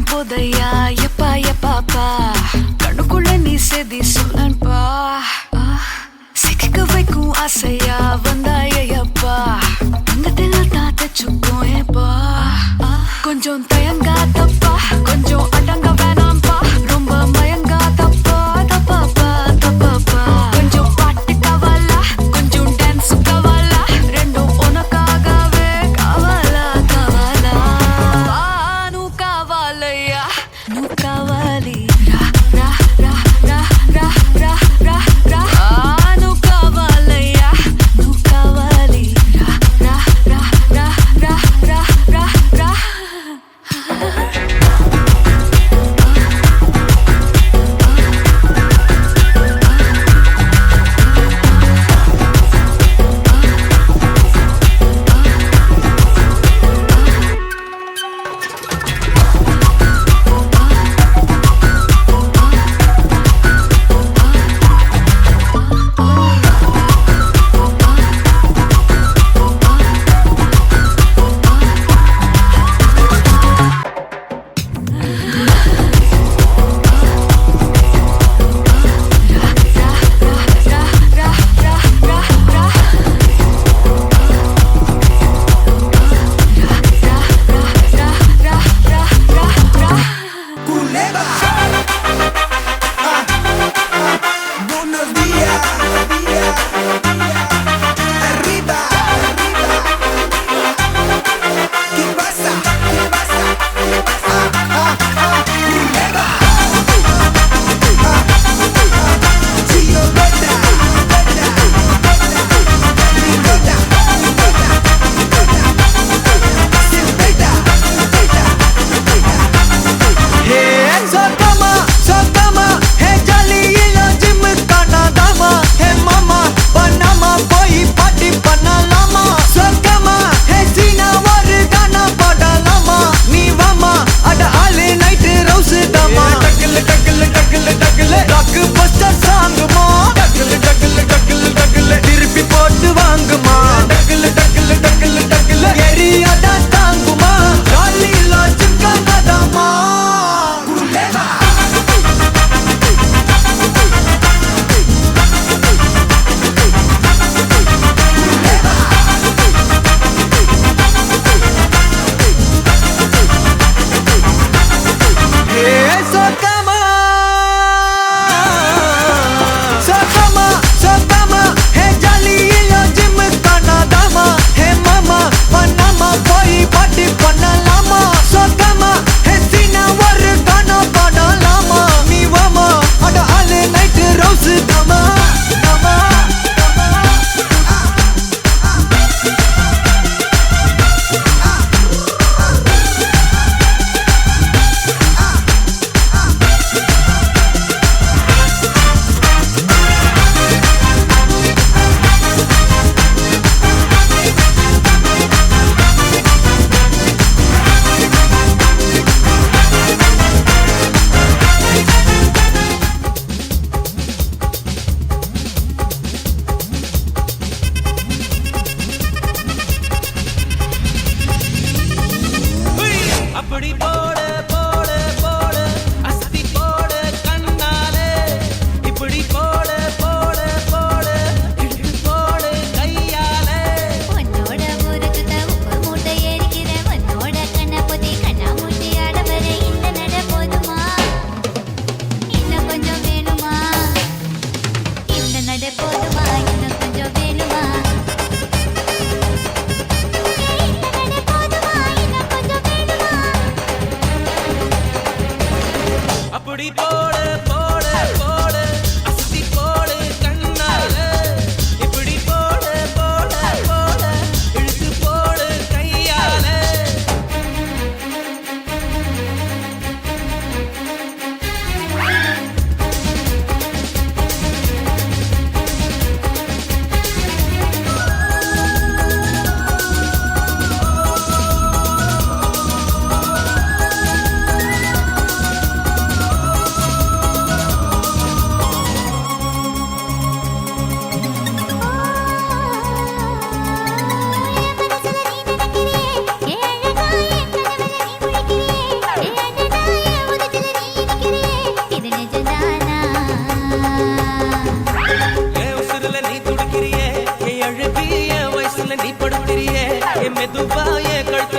போதையா எப்பா எப்பாப்பா கண்ணுக்குள்ள நீ செதி சொல்லன்பா சிக்க வைக்கும் ஆசையா வந்தாயப்பா தங்கத்தில் தான் தச்சுக்கும் ஏப்பா கொஞ்சம் தயங்காதப்பா கொஞ்சம் அடங்க வேணாம்பா ரொம்ப மயங்காதப்பா தப்பாப்பா தப்பாப்பா கொஞ்சம் பாட்டு கவலா கொஞ்சம் டான்ஸ் கவலா ரெண்டும் உனக்காகவே கவலா கவலா நூ கவலையா நூ கவலி ரா ரா ரா ரா ரா ரா ரா ரா நூ கவலையா நூ கவலி ரா ரா ரா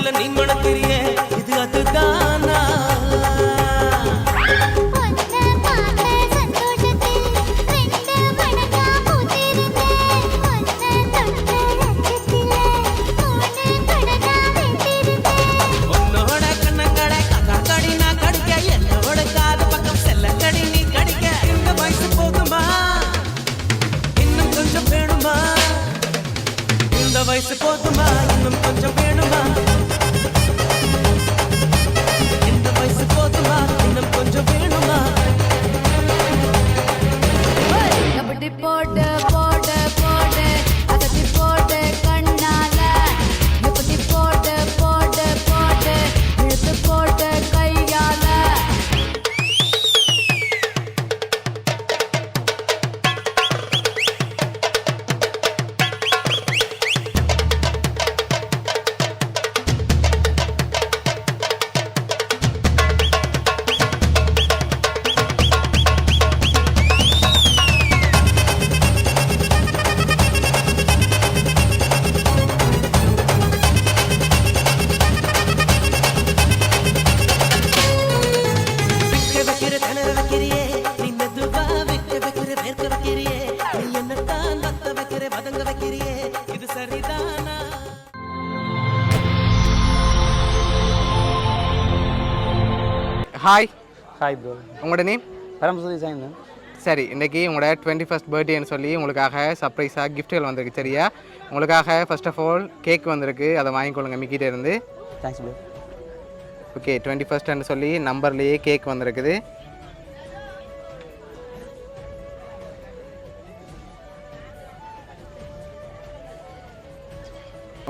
போல நீ மணக்கிறியே இது அதுதானா உன்னோட கண்ணங்கடை கடி நான் கடிக்க என்னோட காது பக்கம் செல்ல கடி நீ கடிக்க இந்த வயசு போகுமா இன்னும் கொஞ்சம் வேணுமா இந்த வயசு போதுமா இன்னும் கொஞ்சம் வேணுமா இந்த வயசு போதுமா இன்னும் கொஞ்சம் வேணுமா கபடி போடு போடு போடு அகத்தி போடு கண்ணால எப்படி போடு போடு போடு இழுத்து போடு கையால விக்க வைக்கிற திணற வைக்கிறியே நீ மெதுவா விக்க வைக்கிற வேர்க்க வைக்கிறியே நீ என்னத்தான் வத்த வைக்கிற வதங்க வைக்கிறியே இது சரிதானா ஹாய் ஹாய் ப்ரோ உங்களோட நேம் பரமசூரி சாயின் சரி இன்றைக்கி உங்களோட 21st பர்த்டேன்னு சொல்லி உங்களுக்காக சர்ப்ரைஸாக கிஃப்ட்டுகள் வந்திருக்கு சரியா உங்களுக்காக ஃபர்ஸ்ட் ஆஃப் ஆல் கேக் வந்திருக்கு அதை வாங்கிக்கொள்ளுங்க மிக்கிட்டே இருந்து தேங்க்ஸ் ப்ரோ ஓகே 21st சொல்லி நம்பர்லேயே கேக் வந்திருக்குது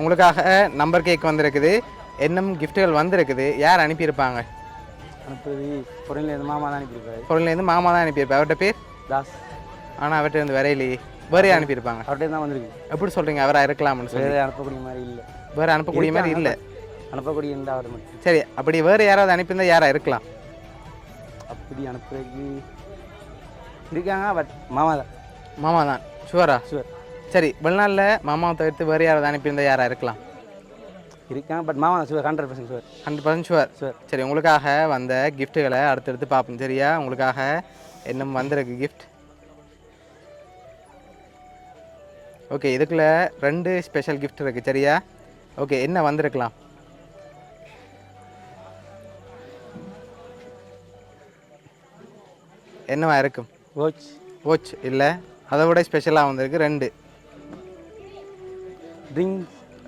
உங்களுக்காக நம்பர் கேக் வந்திருக்குது என்னும் கிஃப்ட்டுகள் வந்திருக்குது யார் அனுப்பியிருப்பாங்க அனுப்புறது பொருள்லேருந்து மாமா தான் அனுப்பியிருப்பாரு பொருள்லேருந்து மாமா தான் அனுப்பியிருப்பார் அவர்கிட்ட பேர் தாஸ் ஆனால் அவர்கிட்ட இருந்து வரையிலேயே வேறு அனுப்பியிருப்பாங்க அவர்கிட்ட தான் வந்திருக்கு எப்படி சொல்கிறீங்க அவராக இருக்கலாம்னு சொல்லி வேறு அனுப்பக்கூடிய மாதிரி இல்லை வேறு அனுப்பக்கூடிய மாதிரி இல்லை அனுப்பக்கூடிய இருந்தால் அவர் மட்டும் சரி அப்படி வேறு யாராவது அனுப்பியிருந்தால் யாராக இருக்கலாம் அப்படி அனுப்புறதுக்கு இருக்காங்க பட் மாமா தான் மாமா தான் ஷுவரா ஷுவர் சரி வெளிநாளில் மாமாவை தவிர்த்து வேறு யாராவது அனுப்பியிருந்தால் யாராக இருக்கலாம் இருக்காங்க பட் மாமா தான் ஷுவர் 100% ஷுவர் 100% ஷுவர் ஷுவர் சரி உங்களுக்காக வந்த கிஃப்ட்டுகளை அடுத்தடுத்து பார்ப்போம் சரியா உங்களுக்காக இன்னும் வந்திருக்கு கிஃப்ட் ஓகே இதுக்குள்ள 2 ஸ்பெஷல் கிஃப்ட் இருக்குது சரியா ஓகே என்ன வந்திருக்கலாம் என்னவா இருக்கும் வாட்ச் வாட்ச் இல்லை அதை விட ஸ்பெஷலாக வந்திருக்கு 2 ரிங்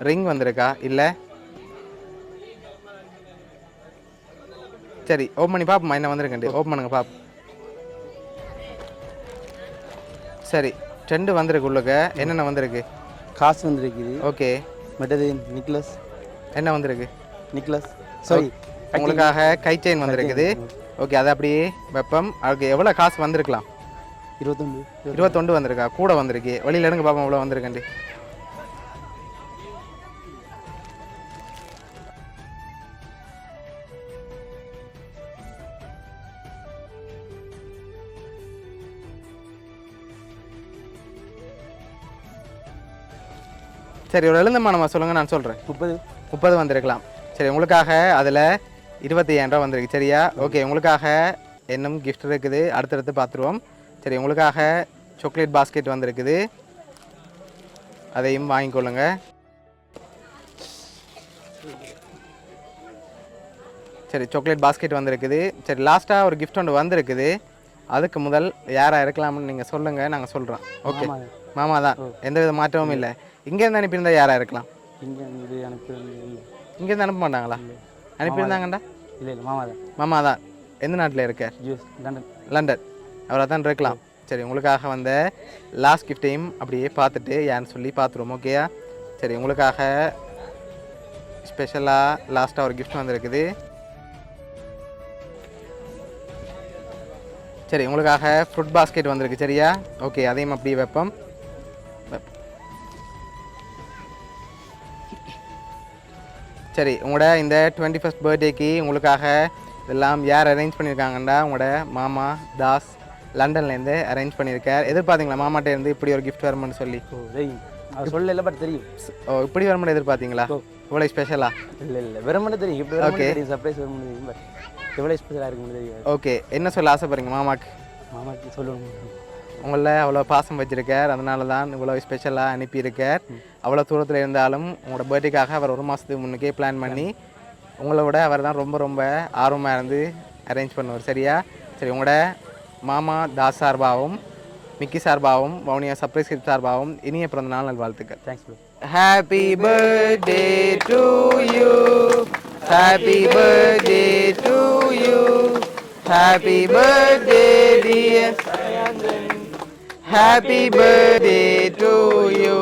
ரிங் வந்திருக்கா இல்லை சரி ஓப்பன் பண்ணி பார்ப்போமா என்ன வந்திருக்கேன் ஓப்பன் பண்ணுங்க பார்ப்போம் சரி 2 வந்திருக்கு உள்ளுக்க என்னென்ன வந்திருக்கு காசு வந்துருக்குது ஓகே மற்றது நிக்லஸ் என்ன வந்திருக்கு நிக்லஸ் சாரி உங்களுக்காக கை செயின் வந்திருக்குது ஓகே அது அப்படியே வெப்பம் அதுக்கு எவ்வளோ காசு வந்திருக்கலாம் 21 வந்திருக்கா கூட வந்திருக்கு வெளியில் எடுங்க பார்ப்போம் எவ்வளோ வந்திருக்கேன் சரி ஒரு எழுந்தமானமா சொல்லுங்கள் நான் சொல்கிறேன் 30 வந்திருக்கலாம் சரி உங்களுக்காக அதில் 25,000 ரூபா வந்திருக்கு சரியா ஓகே உங்களுக்காக இன்னும் கிஃப்ட் இருக்குது அடுத்தடுத்து பார்த்துருவோம் சரி உங்களுக்காக சாக்லேட் பாஸ்கெட் வந்திருக்குது அதையும் வாங்கிக்கொள்ளுங்க சரி சாக்லேட் பாஸ்கெட் வந்திருக்குது சரி லாஸ்ட்டாக ஒரு கிஃப்ட் ஒன்று வந்திருக்குது அதுக்கு முதல் யாராக இருக்கலாம்னு நீங்கள் சொல்லுங்கள் நாங்கள் சொல்கிறோம் ஓகே மாமா தான் எந்த வித மாற்றமும் இல்லை இங்கேருந்து அனுப்பியிருந்தா யாராக இருக்கலாம் இங்கேருந்து அனுப்ப மாட்டாங்களா அனுப்பியிருந்தாங்கண்டா இல்லை இல்லை மாமா தான் மாமா தான் எந்த நாட்டில் இருக்கார் லண்டன் அவராக தான் இருக்கலாம் சரி உங்களுக்காக வந்த லாஸ்ட் கிஃப்டையும் அப்படியே பார்த்துட்டு யான்னு சொல்லி பார்த்துருவோம் ஓகேயா சரி உங்களுக்காக ஸ்பெஷலாக லாஸ்ட்டாக ஒரு கிஃப்ட் வந்திருக்குது சரி உங்களுக்காக ஃப்ரூட் பாஸ்கெட் வந்திருக்கு சரியா ஓகே அதையும் அப்படியே வைப்போம் சரி உங்களோட இந்த 21st பர்த்டேக்கு உங்களுக்காக இதெல்லாம் யார் அரேஞ்ச் பண்ணியிருக்காங்கண்டா உங்களோட மாமா தாஸ் லண்டன்லேருந்து அரேஞ்ச் பண்ணியிருக்கார் எதிர்பார்த்தீங்களா மாமாட்ட இருந்து இப்படி ஒரு கிஃப்ட் வரும்னு சொல்லி சொல்லல பட் தெரியும் ஓ இப்படி வரும்னு எதிர்பார்த்தீங்களா இவ்வளோ ஸ்பெஷலா? இல்லை இல்லை வேற மட்டும் தெரியும் இப்போ Okay. தெரியும் சர்ப்ரைஸ் வேற மட்டும் தெரியும் பட் எவ்வளோ ஸ்பெஷலாக இருக்குன்னு தெரியாது. ஓகே, என்ன சொல்ல ஆசைப்படுறீங்க மாமாக்கு? மாமாக்கு சொல்லணும். உங்களை அவ்வளோ பாசம் வச்சிருக்கார், அதனால தான் இவ்வளோ ஸ்பெஷலாக அனுப்பியிருக்கார். அவ்வளோ தூரத்தில் இருந்தாலும் உங்களோட பர்த்டேக்காக அவர் ஒரு மாதத்துக்கு முன்னுக்கே பிளான் பண்ணி உங்களை விட அவர் தான் ரொம்ப ரொம்ப ஆர்வமாக இருந்து அரேஞ்ச் பண்ணுவார். சரியா? சரி, உங்களோட மாமா தாஸ் சார்பாகவும் மிக்கி சார்பாகவும் வவுனியா சர்ப்ரைஸ் கிஃப்ட் சார்பாகவும் இனிய பிறந்த நாள் நல்வாழ்த்துக்கள். Thanks bro. Happy birthday to you, happy birthday to you, happy birthday dear, happy birthday to you,